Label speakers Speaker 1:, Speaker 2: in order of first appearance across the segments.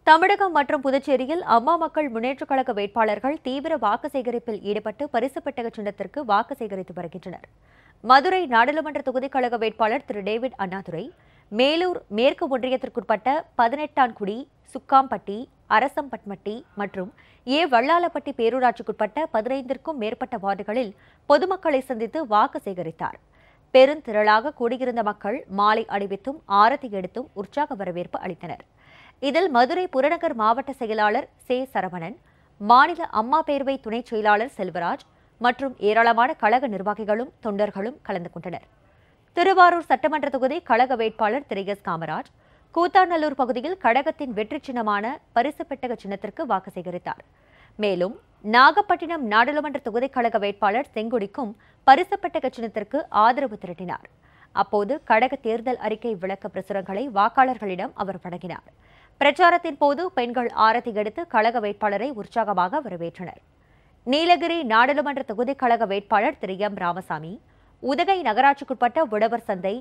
Speaker 1: தமிழகம் மற்றும் புதுச்சேரியில் அம்மா மக்கள் முன்னேற்றக் கழக வேட்பாளர்கள் தீவிர வாக்கு சேகரிப்பில் ஈடுபட்டு பரிசு பெட்டக சின்னத்திற்கு வாக்கு சேகரித்து வருகின்றனர். மதுரை நாடாளுமன்ற தொகுதி கழக வேட்பாளர் திரு டேவிட் அண்ணாதுரை, மேலூர் மேற்கு ஒன்றியத்திற்குட்பட்ட 18ஆன்குடி, சுக்காம்பட்டி, அரசம்பட்மட்டி மற்றும் வல்லாளப்பட்டி பேரூராட்சிக்குட்பட்ட 15க்கும் மேற்பட்ட வார்டுகளில் பொதுமக்களை சந்தித்து வாக்கு சேகரித்தார். பெருந்திரளாக கூடியிருந்த மக்கள் மாலை அணிவித்தும் ஆரத்தி எடுத்தும் உற்சாக வரவேற்பு அளித்தனர். இதில் மதுரை புறநகர் மாவட்ட செயலாளர் சே. சரவணன், மாநில அம்மா பேரவை துணைச் செயலாளர் செல்வராஜ் மற்றும் ஏராளமான கழக நிர்வாகிகளும் தொண்டர்களும் கலந்து கொண்டனர். திருவாரூர் சட்டமன்ற தொகுதி கழக வேட்பாளர் திரு எஸ். காமராஜ் கூத்தாநல்லூர் பகுதியில் கழகத்தின் வெற்றி சின்னமான பரிசு பெட்டக சின்னத்திற்கு வாக்கு சேகரித்தார். மேலும் நாகப்பட்டினம் நாடாளுமன்ற தொகுதி கழக வேட்பாளர் செங்கொடிக்கும் பரிசு பெட்டக சின்னத்திற்கு ஆதரவு திரட்டினார். அப்போது கழக தேர்தல் அறிக்கை விளக்க பிரசுரங்களை வாக்காளர்களிடம் அவர் வழங்கினார். பிரச்சாரத்தின் போது பெண்கள் ஆரத்தி எடுத்து கழக வேட்பாளரை உற்சாகமாக வரவேற்றனர். நீலகிரி நாடாளுமன்ற தொகுதி கழக வேட்பாளர் திரு எம். ராமசாமி, உதகை நகராட்சிக்குட்பட்ட உழவர் சந்தை,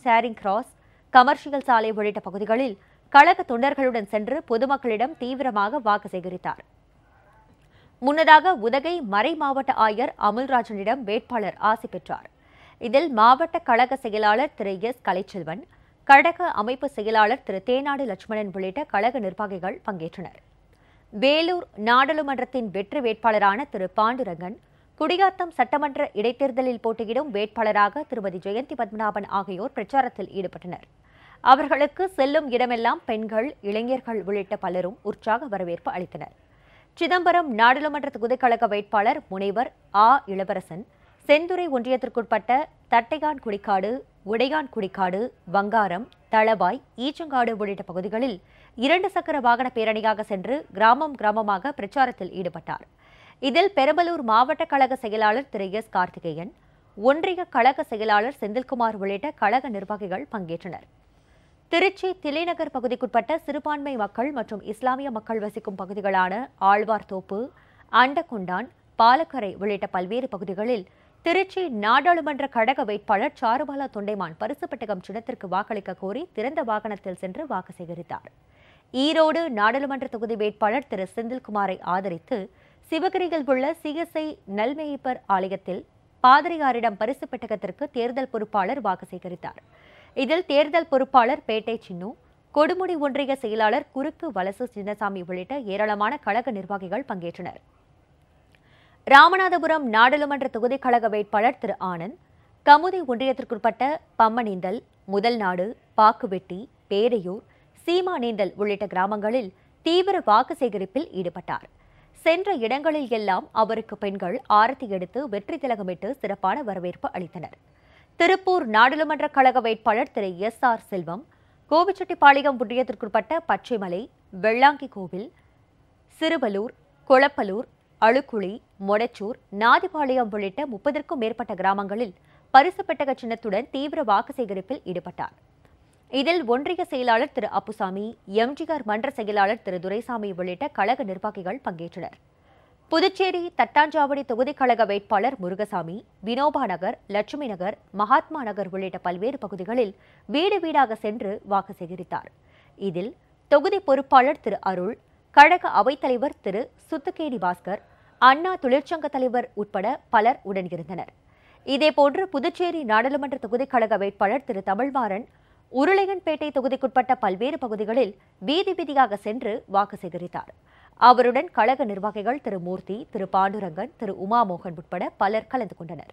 Speaker 1: சாரிங் கிராஸ், கமர்ஷியல் சாலை உள்ளிட்ட பகுதிகளில் கழக தொண்டர்களுடன் சென்று பொதுமக்களிடம் தீவிரமாக வாக்கு சேகரித்தார். முன்னதாக உதகை மறை மாவட்ட ஆயர் அமுல்ராஜனிடம் வேட்பாளர் ஆசி பெற்றார். இதில் மாவட்ட கழக செயலாளர் திரு எஸ். கலைச்செல்வன், கழக அமைப்பு செயலாளர் திரு தேனாடு லட்சுமணன் உள்ளிட்ட கழக நிர்வாகிகள் பங்கேற்றனர். வேலூர் நாடாளுமன்றத்தின் வெற்றி வேட்பாளரான திரு பாண்டுரங்கன், குடியாத்தம் சட்டமன்ற இடைத்தேர்தலில் போட்டியிடும் வேட்பாளராக திருமதி ஜெயந்தி பத்மநாபன் ஆகியோர் பிரச்சாரத்தில் ஈடுபட்டனர். அவர்களுக்கு செல்லும் இடமெல்லாம் பெண்கள், இளைஞர்கள் உள்ளிட்ட பலரும் உற்சாக வரவேற்பு அளித்தனர். சிதம்பரம் நாடாளுமன்ற தொகுதி கழக வேட்பாளர் முனைவர் ஆ. இளவரசன், செந்துறை ஒன்றியத்திற்குட்பட்ட தட்டையான் குடிக்காடு, உடையான் குடிக்காடு, வங்காரம், தளவாய், ஈச்சங்காடு உள்ளிட்ட பகுதிகளில் 2 சக்கர வாகன பேரணியாக சென்று கிராமமாக பிரச்சாரத்தில் ஈடுபட்டார். இதில் பெரம்பலூர் மாவட்ட கழக செயலாளர் திரு எஸ். கார்த்திகேயன், ஒன்றிய கழக செயலாளர் செந்தில்குமார் உள்ளிட்ட கழக நிர்வாகிகள் பங்கேற்றனர். திருச்சி தில்லைநகர் பகுதிக்குட்பட்ட சிறுபான்மை மக்கள் மற்றும் இஸ்லாமிய மக்கள் வசிக்கும் பகுதிகளான ஆழ்வார்தோப்பு, அண்டகொண்டான், பாலக்கரை உள்ளிட்ட பல்வேறு பகுதிகளில் திருச்சி நாடாளுமன்ற கழக வேட்பாளர் சாருபாலா தொண்டைமான் பரிசு பெட்டகம் சின்னத்திற்கு வாக்களிக்க கோரி திறந்த வாகனத்தில் சென்று வாக்கு சேகரித்தார். ஈரோடு நாடாளுமன்ற தொகுதி வேட்பாளர் திரு செந்தில்குமாரை ஆதரித்து சிவகிரியில் உள்ள சிஎஸ்ஐ நல்மேய்ப்பர் ஆலயத்தில் பாதிரியாரிடம் பரிசு பெட்டகத்திற்கு தேர்தல் பொறுப்பாளர் வாக்கு சேகரித்தார். இதில் தேர்தல் பொறுப்பாளர் பேட்டை சின்னு, கொடுமுடி ஒன்றிய செயலாளர் குறுக்கு வலசு சின்னசாமி உள்ளிட்ட ஏராளமான கழக நிர்வாகிகள் பங்கேற்றனர். ராமநாதபுரம் நாடாளுமன்ற தொகுதி கழக வேட்பாளர் திரு ஆனந்த், கமுதி ஒன்றியத்திற்குட்பட்ட பம்மனீந்தல், முதல்நாடு, பாக்குவெட்டி, பேரையூர், சீமானேந்தல் உள்ளிட்ட கிராமங்களில் தீவிர வாக்கு சேகரிப்பில் ஈடுபட்டார். சென்ற இடங்களில் எல்லாம் அவருக்கு பெண்கள் ஆரத்தி எடுத்து வெற்றி திலகமிட்டு சிறப்பான வரவேற்பு அளித்தனர். திருப்பூர் நாடாளுமன்ற கழக வேட்பாளர் திரு எஸ். ஆர். செல்வம், கோபிச்செட்டிப்பாளையம் ஒன்றியத்திற்குட்பட்ட பச்சைமலை, வெள்ளாங்கி கோவில், சிறுவலூர், கொளப்பலூர், அழுக்குழி, மொடச்சூர், நாதிபாளையம் உள்ளிட்ட 30க்கும் மேற்பட்ட கிராமங்களில் பரிசு பெட்டக சின்னத்துடன் தீவிர வாக்கு சேகரிப்பில் ஈடுபட்டார். இதில் ஒன்றிய செயலாளர் திரு அப்புசாமி, எம்ஜிஆர் மன்ற செயலாளர் திரு துரைசாமி உள்ளிட்ட கழக நிர்வாகிகள் பங்கேற்றனர். புதுச்சேரி தட்டாஞ்சாவடி தொகுதி கழக வேட்பாளர் முருகசாமி, வினோபா நகர், லட்சுமி நகர், மகாத்மா நகர் உள்ளிட்ட பல்வேறு பகுதிகளில் வீடு வீடாக சென்று வாக்கு சேகரித்தார். இதில் தொகுதி பொறுப்பாளர் திரு அருள், கழக அவைத்தலைவர் திரு சுத்துக்கேடி பாஸ்கர், அண்ணா தொழிற்சங்க தலைவர் உட்பட பலர் உடனிருந்தனர். இதேபோன்று புதுச்சேரி நாடாளுமன்ற தொகுதி கழக வேட்பாளர் திரு தமிழ்மாறன் உருளையன்பேட்டை தொகுதிக்குட்பட்ட பல்வேறு பகுதிகளில் வீதி வீதியாக சென்று வாக்கு சேகரித்தார். அவருடன் கழக நிர்வாகிகள் திரு மூர்த்தி, திரு பாண்டுரங்கன், திரு உமாமோகன் உட்பட பலர் கலந்து கொண்டனர்.